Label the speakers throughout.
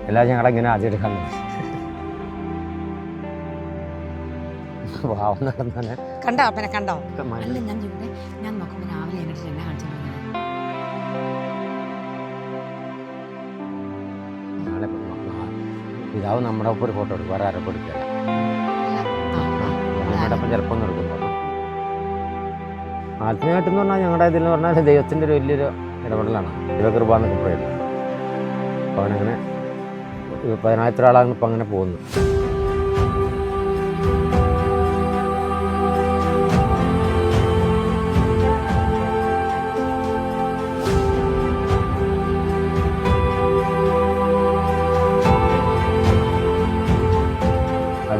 Speaker 1: എല്ലാവരും ഞങ്ങളെ ഇങ്ങനെ ആദ്യം എടുക്കാൻ പാവം നടന്നെ
Speaker 2: കണ്ടോ അപ്പനെ കണ്ടോ? അല്ല ഞാൻ ചോദിക്കട്ടെ, ഞാൻ നോക്കുമ്പോൾ രാവിലെ എന്നിട്ട് എന്നെ കാണിച്ചു
Speaker 1: പിതാവ് നമ്മുടെ ഒപ്പം ഒരു ഫോട്ടോ എടുക്കും, വേറെ ആരൊപ്പം എടുക്കുക നമ്മുടെ ഒപ്പം ചിലപ്പോൾ ഒന്നും എടുക്കുന്നു. ആത്മീയമായിട്ടെന്ന് പറഞ്ഞാൽ ഞങ്ങളുടെ ഇതിൽ പറഞ്ഞാൽ ദൈവത്തിൻ്റെ ഒരു വലിയൊരു ഇടപെടലാണ്, ദൈവകൃപ എന്നൊക്കെ പറയുന്നത്. അപ്പോൾ അവനങ്ങനെ 10,000 ആളാണ് ഇപ്പം അങ്ങനെ പോകുന്നു.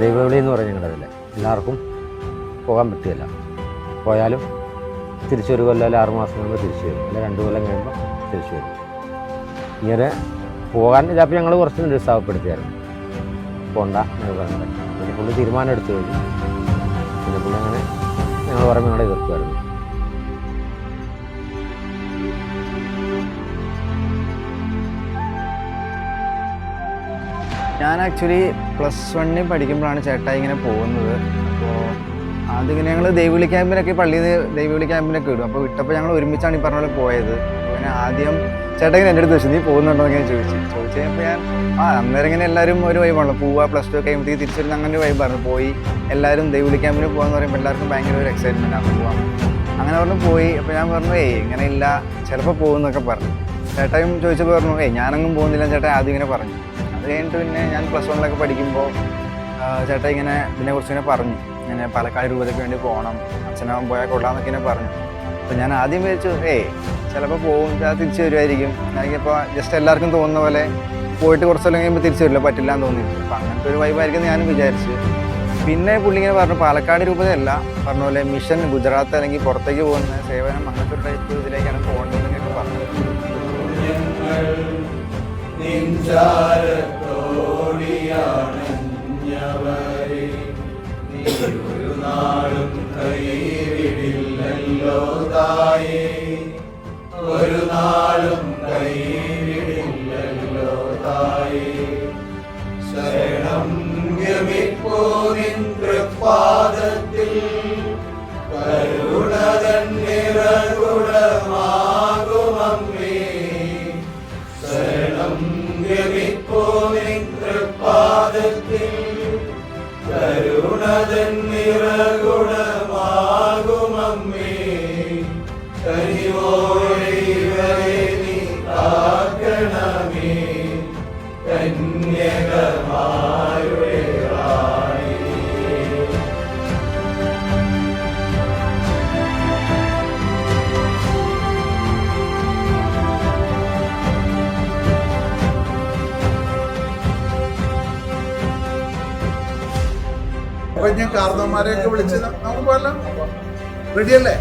Speaker 1: ദൈവവിളി എന്ന് പറഞ്ഞാൽ ഞങ്ങളുടെ അതിൽ എല്ലാവർക്കും പോകാൻ പറ്റുകയില്ല. പോയാലും തിരിച്ചൊരു കൊല്ലം അല്ല 6 മാസം കഴിയുമ്പോൾ തിരിച്ചു വരും, അല്ല 2 കൊല്ലം കഴിയുമ്പോൾ തിരിച്ചു വരും. ഇങ്ങനെ പോകാൻ ചിലപ്പോൾ ഞങ്ങൾ കുറച്ച് നിരുത്സാഹപ്പെടുത്തിയായിരുന്നു, പോകണ്ട ഞങ്ങൾ പറഞ്ഞത്. പിന്നെ പുള്ളി തീരുമാനം എടുത്തു കഴിഞ്ഞു. പിന്നെ പുള്ളി അങ്ങനെ ഞങ്ങൾ പറയുമ്പോൾ ഞങ്ങളെ എതിർക്കുമായിരുന്നു.
Speaker 3: ഞാൻ ആക്ച്വലി +1 പഠിക്കുമ്പോഴാണ് ചേട്ടായി ഇങ്ങനെ പോകുന്നത്. അപ്പോൾ അതിങ്ങനെ ഞങ്ങൾ ദൈവവിളി ക്യാമ്പിനൊക്കെ പള്ളിയിൽ നിന്ന് ദൈവവിളി ക്യാമ്പിനൊക്കെ ഇടും. അപ്പോൾ വിട്ടപ്പോൾ ഞങ്ങൾ ഒരുമിച്ചാണ് ഈ പറഞ്ഞ പോലെ പോയത്. അങ്ങനെ ആദ്യം ചേട്ടാ ഇങ്ങനെ എൻ്റെ അടുത്ത് ചോദിച്ചു, നീ പോകുന്നുണ്ടോ എന്ന് ചോദിച്ചു കഴിഞ്ഞപ്പോൾ ഞാൻ അന്നേരം ഇങ്ങനെ എല്ലാവരും ഒരു വൈബാണല്ലോ, പോവുക +2 ഒക്കെ കഴിയുമ്പോഴത്തേക്ക് തിരിച്ചൊരു അങ്ങനെ ഒരു വൈബായിരുന്നു. പോയി എല്ലാവരും ദൈവവിളി ക്യാമ്പിന് പോകാന്ന് പറയുമ്പോൾ എല്ലാവർക്കും ഭയങ്കര ഒരു എക്സൈറ്റ്മെൻറ്റ് ആണ് പോകാൻ. അങ്ങനെ പറഞ്ഞു പോയി. അപ്പോൾ ഞാൻ പറഞ്ഞു ഇങ്ങനെ ഇല്ല, ചിലപ്പോൾ പോകുന്നൊക്കെ പറഞ്ഞു. ചേട്ടായും ചോദിച്ചപ്പോൾ പറഞ്ഞു ഞാനൊന്നും പോകുന്നില്ല ചേട്ടാ ആദ്യം ഇങ്ങനെ പറഞ്ഞു. അത് കഴിഞ്ഞിട്ട് പിന്നെ ഞാൻ +1 പഠിക്കുമ്പോൾ ചേട്ടാ ഇങ്ങനെ ഇതിനെക്കുറിച്ച് ഇങ്ങനെ പറഞ്ഞു, ഇങ്ങനെ പാലക്കാട് രൂപതയ്ക്ക് വേണ്ടി പോകണം, അച്ഛനാവാൻ പോയാൽ കൊള്ളാമെന്നൊക്കെ ഇങ്ങനെ പറഞ്ഞു. അപ്പോൾ ഞാൻ ആദ്യം വിചാരിച്ചു ചിലപ്പോൾ പോകും, തിരിച്ചു വരുമായിരിക്കും. എനിക്കിപ്പോൾ ജസ്റ്റ് എല്ലാവർക്കും തോന്നുന്ന പോലെ പോയിട്ട് കുറച്ച് കൊല്ലം കഴിയുമ്പോൾ തിരിച്ചു വരില്ല, പറ്റില്ല എന്ന് തോന്നിയിരുന്നു. അപ്പോൾ അങ്ങനത്തെ ഒരു വൈബായിരിക്കും ഞാനും വിചാരിച്ചു. പിന്നെ പുള്ളി ഇങ്ങനെ പറഞ്ഞു പാലക്കാട് രൂപതയല്ല, പറഞ്ഞ പോലെ മിഷൻ ഗുജറാത്ത് അല്ലെങ്കിൽ പുറത്തേക്ക് പോകുന്ന സേവനം അങ്ങനത്തെ ഒരു ടൈപ്പ് ഇതിലേക്കാണ് പോകേണ്ടതെന്നൊക്കെ പറഞ്ഞു.
Speaker 4: ഒരു നാളും കൈവിടില്ലല്ലോ തായേ, ഒരു നാളും കൈവിടില്ലല്ലോ തായേ. ശരണം ഗമിപ്പോ നിൻ തൃപ്പാദത്തിൽ, കരുണതൻ നിറകുടമാകുമമ്മേ. ശരണം ഗമിപ്പോ നിൻ തൃപ്പാദത്തിൽ, കരുണതൻ നിറകുടമാകുമമ്മേ. കനിവോടെ ഇവരെ നീ കാക്കണമേ, കന്യകമാരുടെ റാണി.
Speaker 5: അപ്പൊ ഞാൻ കാർന്നവന്മാരെയൊക്കെ വിളിച്ച് നമുക്ക് പോകാം. റെഡിയല്ലേ?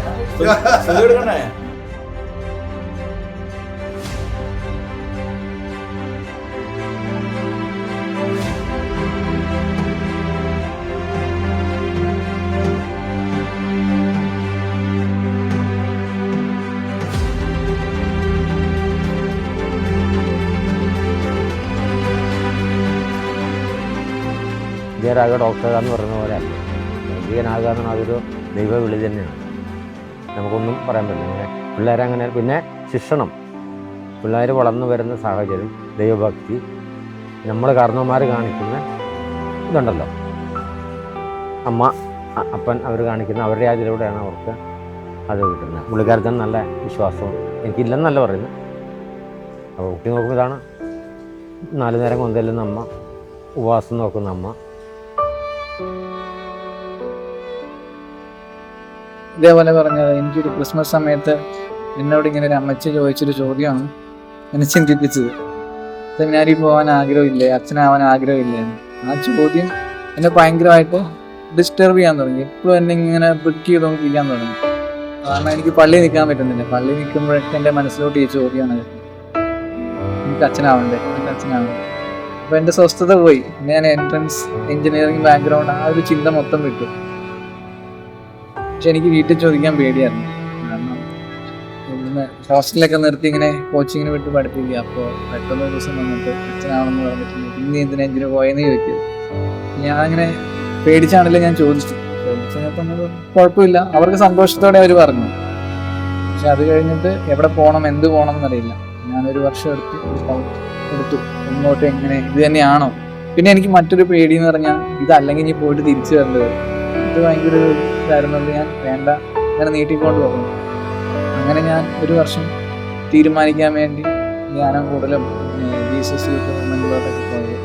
Speaker 1: വൈദ്യരാകുക ഡോക്ടറാകുക എന്ന് പറയുന്ന പോലെ അല്ല, വൈദികനാകുക എന്ന് പറഞ്ഞാൽ അതൊരു ദൈവവിളി തന്നെയാണ്. നമുക്കൊന്നും പറയാൻ പറ്റില്ല. അങ്ങനെ പിള്ളേരങ്ങനെ പിന്നെ ശിക്ഷണം, പിള്ളേർ വളർന്നു വരുന്ന സാഹചര്യം, ദൈവഭക്തി, നമ്മൾ കാരണവന്മാർ കാണിക്കുന്ന ഇതുണ്ടല്ലോ, അമ്മ അപ്പൻ അവർ കാണിക്കുന്ന അവരുടെ അതിലൂടെയാണ് അവർക്ക് അത് കിട്ടുന്നത്. പുള്ളിക്കാരത്തിന് നല്ല വിശ്വാസവും എനിക്കില്ലെന്നല്ല പറയുന്നത്. അപ്പോൾ കുട്ടി നോക്കുമ്പോൾ ഇതാണ് 4 നേരം കൊന്തല്ലുന്ന അമ്മ, ഉപവാസം നോക്കുന്ന അമ്മ.
Speaker 6: ഇതേപോലെ പറഞ്ഞത് എനിക്കൊരു ക്രിസ്മസ് സമയത്ത് എന്നോട് ഇങ്ങനെ ഒരു അമ്മച്ചി ചോദിച്ചൊരു ചോദ്യമാണ് എന്നെ ചിന്തിപ്പിച്ചത്. സെമിനാരിൽ പോകാൻ ആഗ്രഹമില്ലേ, അച്ഛനാവാൻ ആഗ്രഹമില്ലേ? ആ ചോദ്യം എന്നെ ഭയങ്കരമായിട്ട് ഡിസ്റ്റർബ് ചെയ്യാൻ തുടങ്ങി. എപ്പോഴും എന്നെ ഇങ്ങനെ ബ്രിക്ക് ചെയ്തുകൊണ്ടിരിക്കാൻ തുടങ്ങി. കാരണം എനിക്ക് പള്ളിയിൽ നിൽക്കാൻ പറ്റുന്നില്ല. പള്ളിയിൽ നിൽക്കുമ്പോഴൊക്കെ എൻ്റെ മനസ്സിലോട്ട് ഈ ചോദ്യമാണ്, എനിക്ക് അച്ഛനാവണ്ടേ. അപ്പോൾ എൻ്റെ സ്വസ്ഥത പോയി. ഞാൻ എൻട്രൻസ് എഞ്ചിനീയറിംഗ് ബാക്ക്ഗ്രൗണ്ട്, ആ ഒരു ചിന്ത മൊത്തം വിട്ടു. പക്ഷെ എനിക്ക് വീട്ടിൽ ചോദിക്കാൻ പേടിയായിരുന്നു. കാരണം ഇവിടുന്ന് ഹോസ്റ്റലിലൊക്കെ നിർത്തി ഇങ്ങനെ കോച്ചിങ്ങിന് വിട്ട് പഠിപ്പിക്കുക. അപ്പോൾ പെട്ടെന്ന് ഒരു ദിവസം വന്നിട്ട് അച്ഛനാണെന്ന് പറഞ്ഞിട്ടുണ്ട്, പിന്നെ എന്തിനാ എന്തിനു പോയെന്ന് ചോദിക്കും. ഞാനിങ്ങനെ പേടിച്ചാണല്ലോ ഞാൻ ചോദിച്ചു കഴിഞ്ഞപ്പോൾ കുഴപ്പമില്ല, അവർക്ക് സന്തോഷത്തോടെ അവർ പറഞ്ഞു. പക്ഷെ അത് കഴിഞ്ഞിട്ട് എവിടെ പോകണം എന്ത് പോകണം എന്നറിയില്ല. ഞാനൊരു വർഷം എടുത്തു മുന്നോട്ട് എങ്ങനെ ഇത് തന്നെയാണോ. പിന്നെ എനിക്ക് മറ്റൊരു പേടി എന്ന് പറഞ്ഞാൽ ഇതല്ലെങ്കിൽ ഇനി പോയിട്ട് തിരിച്ചു വരേണ്ടത്, ഇത് ഭയങ്കര ഇതായിരുന്നുകൊണ്ട് ഞാൻ വേണ്ട അങ്ങനെ നീട്ടിക്കൊണ്ട് പോകുന്നു. അങ്ങനെ ഞാൻ ഒരു വർഷം തീരുമാനിക്കാൻ വേണ്ടി ധ്യാനം കൂടുതലും ജീസസ് യൂത്ത് മൂവ്മെന്റിലോട്ടൊക്കെ പോയത്.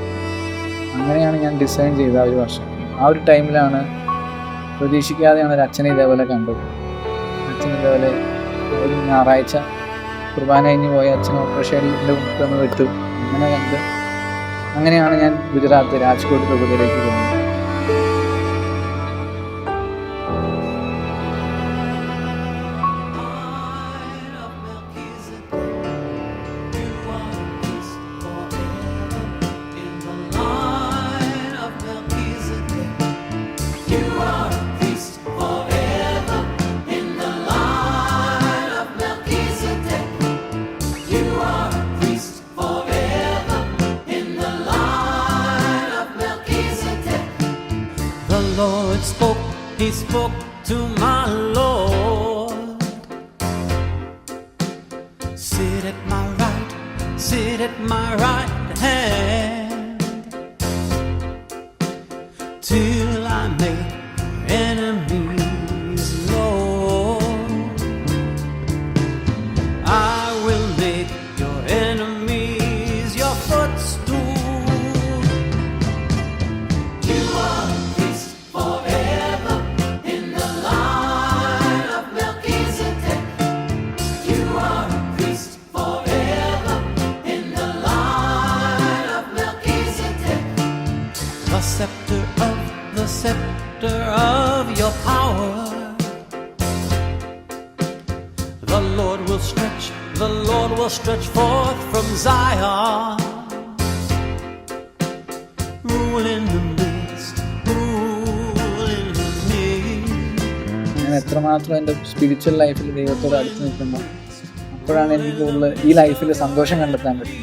Speaker 6: അങ്ങനെയാണ് ഞാൻ ഡിസൈൻ ചെയ്ത ഒരു വർഷം. ആ ഒരു ടൈമിലാണ് പ്രതീക്ഷിക്കാതെയാണ് ഒരു അച്ഛനെ ഇതേപോലെ കണ്ടത്. അച്ഛൻ ഇതേപോലെ ഒരു ഞായറാഴ്ച കുർബാന കഴിഞ്ഞ് പോയ അച്ഛൻ ഓപ്പറേഷനിൻ്റെ മുഖത്തൊന്ന് വിട്ടു. അങ്ങനെ കണ്ട് അങ്ങനെയാണ് ഞാൻ ഗുജറാത്ത് രാജ്കോട്ട് രൂപതയിലേക്ക് പോകുന്നത്.
Speaker 7: Lord spoke, he spoke to my Lord. Sit at my right hand, till I make enemies Lord. I will make your enemies your footstool. The scepter of your power, the Lord will stretch forth from Zion, rule in the midst.
Speaker 6: ഞാൻ എത്രമാത്രം എൻ്റെ spiritual ലൈഫിൽ ദൈവത്തോട് അടുത്ത് നിൽക്കുന്നു, അപ്പോഴാണ് എനിക്ക് കൂടുതൽ ഈ ലൈഫിൽ സന്തോഷം കണ്ടെത്താൻ പറ്റും.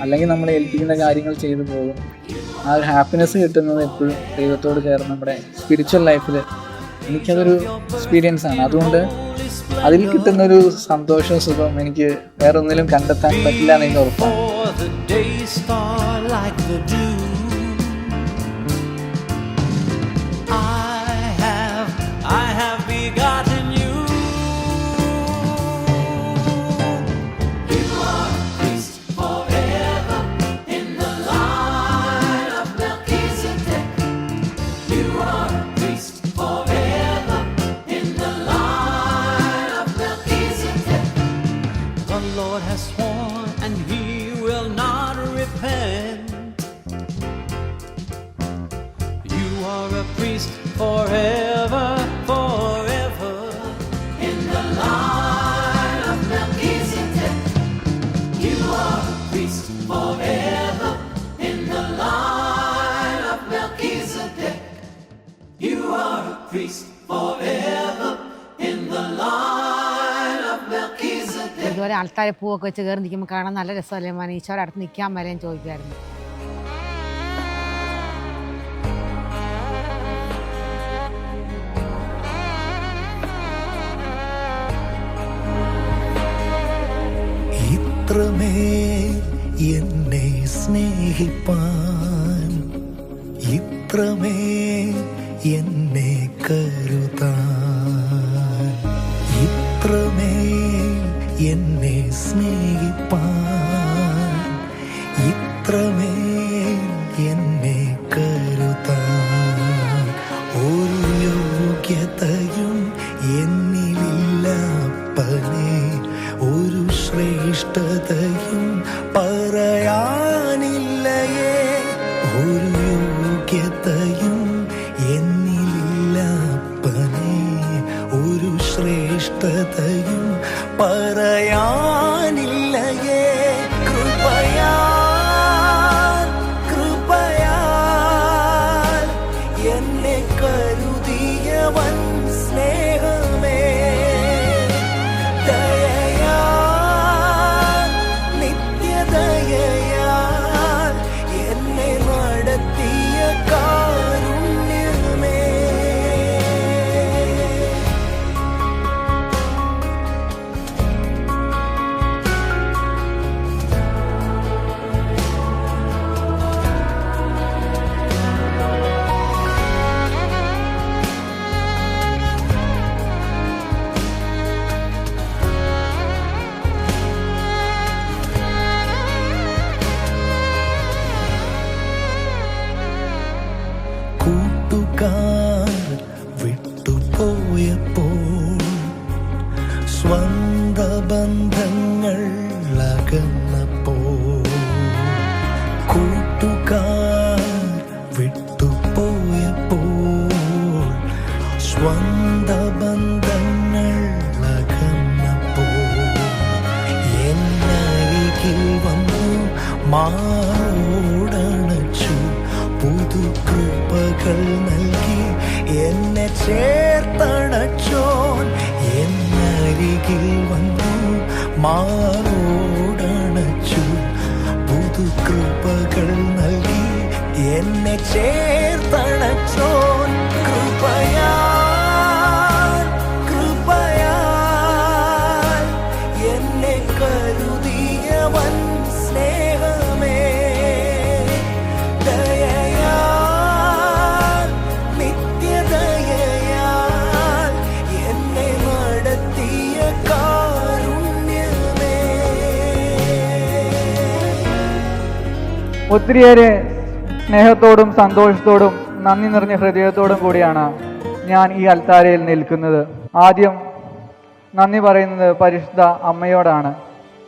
Speaker 6: അല്ലെങ്കിൽ നമ്മൾ ഏൽപ്പിക്കുന്ന കാര്യങ്ങൾ ചെയ്തു പോകും. ആ ഒരു ഹാപ്പിനെസ് കിട്ടുന്നത് എപ്പോഴും ദൈവത്തോട് ചേർന്ന് നമ്മുടെ സ്പിരിച്വൽ ലൈഫിൽ എനിക്കതൊരു എക്സ്പീരിയൻസ് ആണ്. അതുകൊണ്ട് അതിൽ കിട്ടുന്നൊരു സന്തോഷവും സുഖവും എനിക്ക് വേറെ ഒന്നിലും കണ്ടെത്താൻ പറ്റില്ല എന്ന് എനിക്ക് ഉറപ്പാണ്.
Speaker 7: Forever, forever, in the line of Melchizedek. You are a priest forever, in the line of Melchizedek. You are a priest forever, in the line of Melchizedek.
Speaker 2: ഇതുപോലെ ആൾക്കാരെ പൂവൊക്കെ വെച്ച് കയറി നിൽക്കുമ്പോൾ കാണാൻ നല്ല രസമല്ലേ മോനെ, ഈശോയുടെ അടുത്ത് നിൽക്കാൻ വരെയും ചോദിക്കുമായിരുന്നു.
Speaker 8: ഇത്രമേൽ എന്നെ സ്നേഹിപ്പാൻ, ഇത്രമേൽ എന്നെ കരുതാൻ, ഇത്രമേൽ എന്നെ സ്നേഹിപ്പാൻ, ഇത്രമേൽ എന്നെ കരുതാൻ. ഒരു യോഗ്യതയും എന്നിലില്ലപ്പനേ, ഒരു ശ്രേഷ്ഠതയും പറയാനില്ലയേ, ഒരു യോഗ്യതയും എന്നിലില്ലപ്പനേ, ഒരു ശ്രേഷ്ഠതയും പറയാനില്ലയേ. കൃപയാൽ എന്നെ കരുതിയവൻ സ്നേഹമേ, ദയയാൽ ബന്ധങ്ങൾ അകന്നപ്പോൾ കൂട്ടുകാർ വിട്ടുപോയപ്പോൾ സ്വന്ത ബന്ധങ്ങൾ അകന്നപ്പോൾ എന്നരികിൽ വന്നു മാറോടണച്ചു പുതുകൃപകൾ നൽകി എന്നെ ചേർത്തണച്ചോൻ എന്നരികിൽ വന്നു മാറോടണച്ചു പുതുകൃപകൾ നൽകി എന്നെ ചേർത്തണച്ചോൻ കൃപയാൽ കൃപയാൽ എന്നെ കരുതിയവൻ സ്നേഹമേ ദയയാൽ നിത്യദയയാൽ എന്നെ നടത്തിയ കാരുണ്യമേ.
Speaker 6: ഒത്തിരിയേറെ സ്നേഹത്തോടും സന്തോഷത്തോടും നന്ദി നിറഞ്ഞ ഹൃദയത്തോടും കൂടിയാണ് ഞാൻ ഈ അൽത്താരയിൽ നിൽക്കുന്നത്. ആദ്യം നന്ദി പറയുന്നത് പരിശുദ്ധ അമ്മയോടാണ്.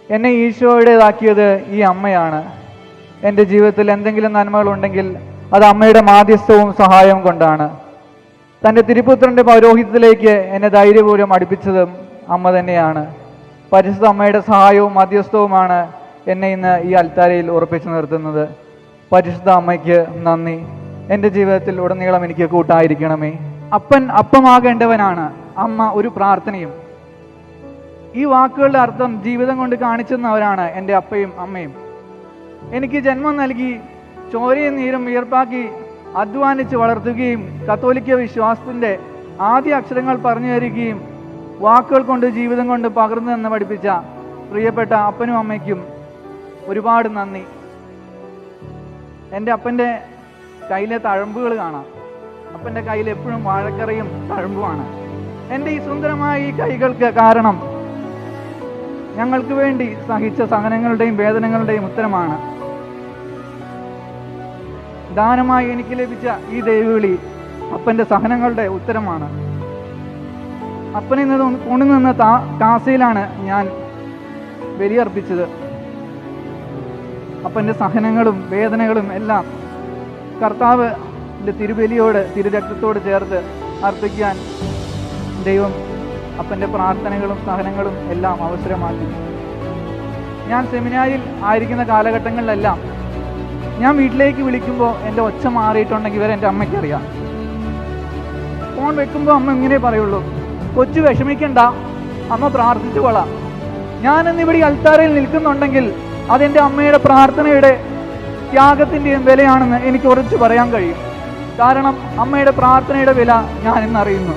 Speaker 6: എന്നെ ഈശോയുടേതാക്കിയത് ഈ അമ്മയാണ്. എൻ്റെ ജീവിതത്തിൽ എന്തെങ്കിലും നന്മകളുണ്ടെങ്കിൽ അത് അമ്മയുടെ മാധ്യസ്ഥവും സഹായവും കൊണ്ടാണ്. തൻ്റെ തിരുപുത്രൻ്റെ പൗരോഹിത്യത്തിലേക്ക് എന്നെ ധൈര്യപൂർവ്വം അടുപ്പിച്ചതും അമ്മ തന്നെയാണ്. പരിശുദ്ധ അമ്മയുടെ സഹായവും മധ്യസ്ഥവുമാണ് എന്നെ ഇന്ന് ഈ അൽത്താരയിൽ ഉറപ്പിച്ചു നിർത്തുന്നത്. പരിശുദ്ധ അമ്മയ്ക്ക് നന്ദി. എൻ്റെ ജീവിതത്തിൽ ഉടനീളം എനിക്ക് കൂട്ടായിരിക്കണമേ. അപ്പൻ അപ്പമാകേണ്ടവനാണ്, അമ്മ ഒരു പ്രാർത്ഥനയും. ഈ വാക്കുകളുടെ അർത്ഥം ജീവിതം കൊണ്ട് കാണിച്ചെന്നവരാണ് എൻ്റെ അപ്പയും അമ്മയും. എനിക്ക് ജന്മം നൽകി ചോരയും നീരും വിയർപ്പാക്കി അധ്വാനിച്ച് വളർത്തുകയും കത്തോലിക്ക വിശ്വാസത്തിൻ്റെ ആദ്യ അക്ഷരങ്ങൾ പറഞ്ഞു തരികയും വാക്കുകൾ കൊണ്ട് ജീവിതം കൊണ്ട് പകർന്നു എന്ന് പഠിപ്പിച്ച പ്രിയപ്പെട്ട അപ്പനും അമ്മയ്ക്കും ഒരുപാട് നന്ദി. എൻ്റെ അപ്പൻ്റെ കയ്യിലെ തഴമ്പുകൾ കാണാം. അപ്പൻ്റെ കയ്യിൽ എപ്പോഴും വാഴക്കറിയും തഴമ്പുമാണ്. എൻ്റെ ഈ സുന്ദരമായ ഈ കൈകൾക്ക് കാരണം ഞങ്ങൾക്ക് വേണ്ടി സഹിച്ച സഹനങ്ങളുടെയും വേദനകളുടെയും ഉത്തരമാണ്. ദാനമായി എനിക്ക് ലഭിച്ച ഈ ദൈവവിളി അപ്പൻ്റെ സഹനങ്ങളുടെ ഉത്തരമാണ്. അപ്പനിൽ നിന്ന് കൊണ്ടുനിന്ന കാസയിലാണ് ഞാൻ ബലിയർപ്പിച്ചത്. അപ്പൻ്റെ സഹനങ്ങളും വേദനകളും എല്ലാം കർത്താവിൻ്റെ തിരുബലിയോട് തിരുരക്തത്തോട് ചേർത്ത് അർപ്പിക്കാൻ ദൈവം അപ്പൻ്റെ പ്രാർത്ഥനകളും സഹനങ്ങളും എല്ലാം അവസരമാക്കി. ഞാൻ സെമിനാരിൽ ആയിരിക്കുന്ന കാലഘട്ടങ്ങളിലെല്ലാം ഞാൻ വീട്ടിലേക്ക് വിളിക്കുമ്പോൾ എൻ്റെ ഒച്ച മാറിയിട്ടുണ്ടെങ്കിൽ ഇവരെ എൻ്റെ അമ്മയ്ക്കറിയാം. ഫോൺ വെക്കുമ്പോൾ അമ്മ ഇങ്ങനെ പറയുള്ളൂ, കൊച്ചു വിഷമിക്കണ്ട, അമ്മ പ്രാർത്ഥിച്ചു കൊള്ളാം. ഞാനിന്നിവിടെ അൽത്താരയിൽ നിൽക്കുന്നുണ്ടെങ്കിൽ അതെൻ്റെ അമ്മയുടെ പ്രാർത്ഥനയുടെ ത്യാഗത്തിൻ്റെയും വിലയാണെന്ന് എനിക്ക് ഉറച്ചു പറയാൻ കഴിയും. കാരണം അമ്മയുടെ പ്രാർത്ഥനയുടെ വില ഞാൻ ഇന്നറിയുന്നു.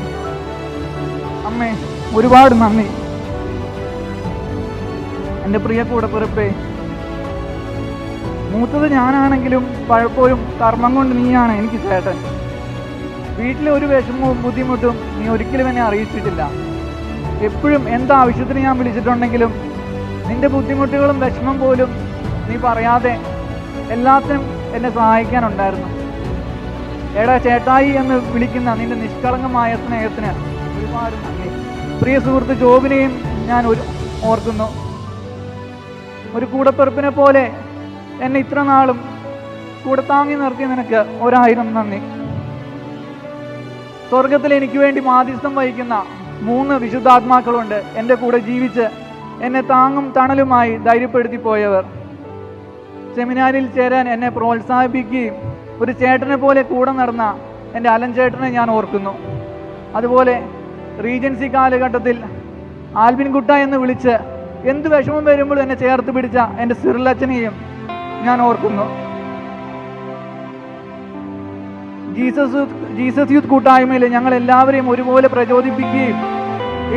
Speaker 6: അമ്മേ, ഒരുപാട് നന്ദി. എൻ്റെ പ്രിയ കൂടപ്പിറപ്പേ, മൂത്തത് ഞാനാണെങ്കിലും പലപ്പോഴും കർമ്മം കൊണ്ട് നീയാണ് എനിക്ക് ചേട്ടൻ. വീട്ടിലെ ഒരു വിഷമവും ബുദ്ധിമുട്ടും നീ ഒരിക്കലും എന്നെ അറിയിച്ചിട്ടില്ല. എപ്പോഴും എന്താവശ്യത്തിന് ഞാൻ വിളിച്ചിട്ടുണ്ടെങ്കിലും നിന്റെ ബുദ്ധിമുട്ടുകളും വിഷമം പോലും നീ പറയാതെ എല്ലാത്തിനും എന്നെ സഹായിക്കാനുണ്ടായിരുന്നു. എടാ ചേട്ടായി എന്ന് വിളിക്കുന്ന നിന്റെ നിഷ്കളങ്കമായ സ്നേഹത്തിന് ഒരുപാട് നന്ദി. പ്രിയ സുഹൃത്ത് ജോബിനെയും ഞാൻ ഓർക്കുന്നു. ഒരു കൂടപ്പിറപ്പിനെ പോലെ എന്നെ ഇത്ര നാളും കൂടെ താങ്ങി നിർത്തിയ നിനക്ക് 1000 നന്ദി. സ്വർഗത്തിൽ എനിക്ക് വേണ്ടി മാധ്യസ്ഥം വഹിക്കുന്ന 3 വിശുദ്ധാത്മാക്കളുണ്ട് എൻ്റെ കൂടെ ജീവിച്ച് എന്നെ താങ്ങും തണലുമായി ധൈര്യപ്പെടുത്തി പോയവർ. സെമിനാരിൽ ചേരാൻ എന്നെ പ്രോത്സാഹിപ്പിക്കുകയും ഒരു ചേട്ടനെ പോലെ കൂടെ നടന്ന എൻ്റെ അലൻ ചേട്ടനെ ഞാൻ ഓർക്കുന്നു. അതുപോലെ റീജൻസി കാലഘട്ടത്തിൽ ആൽബിൻകുട്ട എന്ന് വിളിച്ച് എന്ത് വിഷമം വരുമ്പോൾ എന്നെ ചേർത്ത് പിടിച്ച എൻ്റെ സിറിലച്ചനെയും ഞാൻ ഓർക്കുന്നു. ജീസസ് യൂത്ത് കൂട്ടായ്മയിൽ ഞങ്ങൾ എല്ലാവരെയും ഒരുപോലെ പ്രചോദിപ്പിക്കുകയും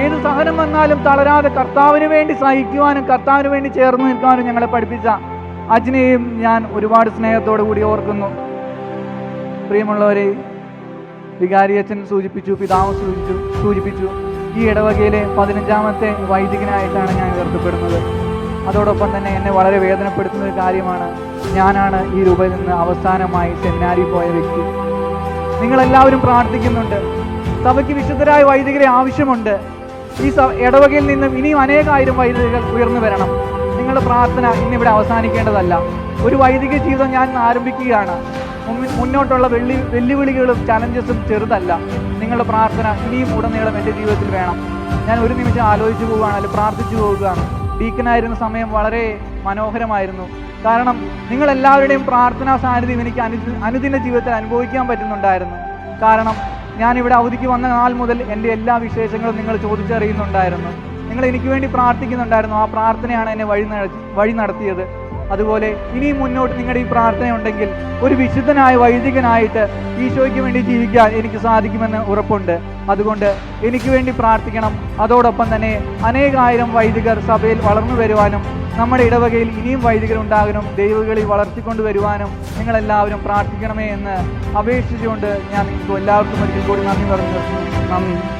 Speaker 6: ഏത് സഹനം വന്നാലും തളരാതെ കർത്താവിന് വേണ്ടി സഹിക്കുവാനും കർത്താവിന് വേണ്ടി ചേർന്ന് നിൽക്കാനും ഞങ്ങളെ പഠിപ്പിച്ച അജ്നെയും ഞാൻ ഒരുപാട് സ്നേഹത്തോടു കൂടി ഓർക്കുന്നു. പ്രിയമുള്ളവരെ, വികാരിയച്ഛൻ സൂചിപ്പിച്ചു, പിതാവ് സൂചിപ്പിച്ചു, ഈ ഇടവകയിലെ 15ാമത്തെ വൈദികനായിട്ടാണ് ഞാൻ ഉയർത്തപ്പെടുന്നത്. അതോടൊപ്പം തന്നെ എന്നെ വളരെ വേദനപ്പെടുത്തുന്ന ഒരു കാര്യമാണ്, ഞാനാണ് ഈ രൂപയിൽ നിന്ന് അവസാനമായി സെമിനാരിൽ പോയ വ്യക്തി. നിങ്ങളെല്ലാവരും പ്രാർത്ഥിക്കുന്നുണ്ട്, സഭയ്ക്ക് വിശുദ്ധരായ വൈദികരെ ആവശ്യമുണ്ട്. ഈ ഇടവകയിൽ നിന്നും ഇനിയും അനേകായിരം വൈദികർ ഉയർന്നു വരണം. നിങ്ങളുടെ പ്രാർത്ഥന ഇന്നിവിടെ അവസാനിക്കേണ്ടതല്ല. ഒരു വൈദിക ജീവിതം ഞാൻ ആരംഭിക്കുകയാണ്. മുന്നോട്ടുള്ള വെല്ലുവിളികളും ചലഞ്ചസും ചെറുതല്ല. നിങ്ങളുടെ പ്രാർത്ഥന ഇനിയും ഉടനീളം എൻ്റെ ജീവിതത്തിൽ വേണം. ഞാൻ ഒരു നിമിഷം ആലോചിച്ചു പോവുകയാണ്, അല്ലെങ്കിൽ പ്രാർത്ഥിച്ചു പോവുകയാണ്. ഡീക്കനായിരുന്ന സമയം വളരെ മനോഹരമായിരുന്നു. കാരണം നിങ്ങളെല്ലാവരുടെയും പ്രാർത്ഥനാ സാന്നിധ്യം എനിക്ക് അനുദിന ജീവിതത്തിൽ അനുഭവിക്കാൻ പറ്റുന്നുണ്ടായിരുന്നു. കാരണം ഞാനിവിടെ അവധിക്ക് വന്ന നാൾ മുതൽ എൻ്റെ എല്ലാ വിശേഷങ്ങളും നിങ്ങൾ ചോദിച്ചറിയുന്നുണ്ടായിരുന്നു. നിങ്ങൾ എനിക്ക് വേണ്ടി പ്രാർത്ഥിക്കുന്നുണ്ടായിരുന്നു. ആ പ്രാർത്ഥനയാണ് എന്നെ വഴി നടത്തിയത്. അതുപോലെ ഇനിയും മുന്നോട്ട് നിങ്ങളുടെ ഈ പ്രാർത്ഥനയുണ്ടെങ്കിൽ ഒരു വിശുദ്ധനായ വൈദികനായിട്ട് ഈശോയ്ക്ക് വേണ്ടി ജീവിക്കാൻ എനിക്ക് സാധിക്കുമെന്ന് ഉറപ്പുണ്ട്. അതുകൊണ്ട് എനിക്ക് വേണ്ടി പ്രാർത്ഥിക്കണം. അതോടൊപ്പം തന്നെ അനേകായിരം വൈദികർ സഭയിൽ വളർന്നു വരുവാനും നമ്മുടെ ഇടവകയിൽ ഇനിയും വൈദികരുണ്ടാകാനും ദൈവങ്ങളിൽ വളർത്തിക്കൊണ്ട് വരുവാനും നിങ്ങളെല്ലാവരും പ്രാർത്ഥിക്കണമേ എന്ന് അപേക്ഷിച്ചുകൊണ്ട് ഞാൻ നിങ്ങൾക്ക് എല്ലാവർക്കും ഒരിക്കൽ കൂടി നന്ദി പറഞ്ഞു. നന്ദി.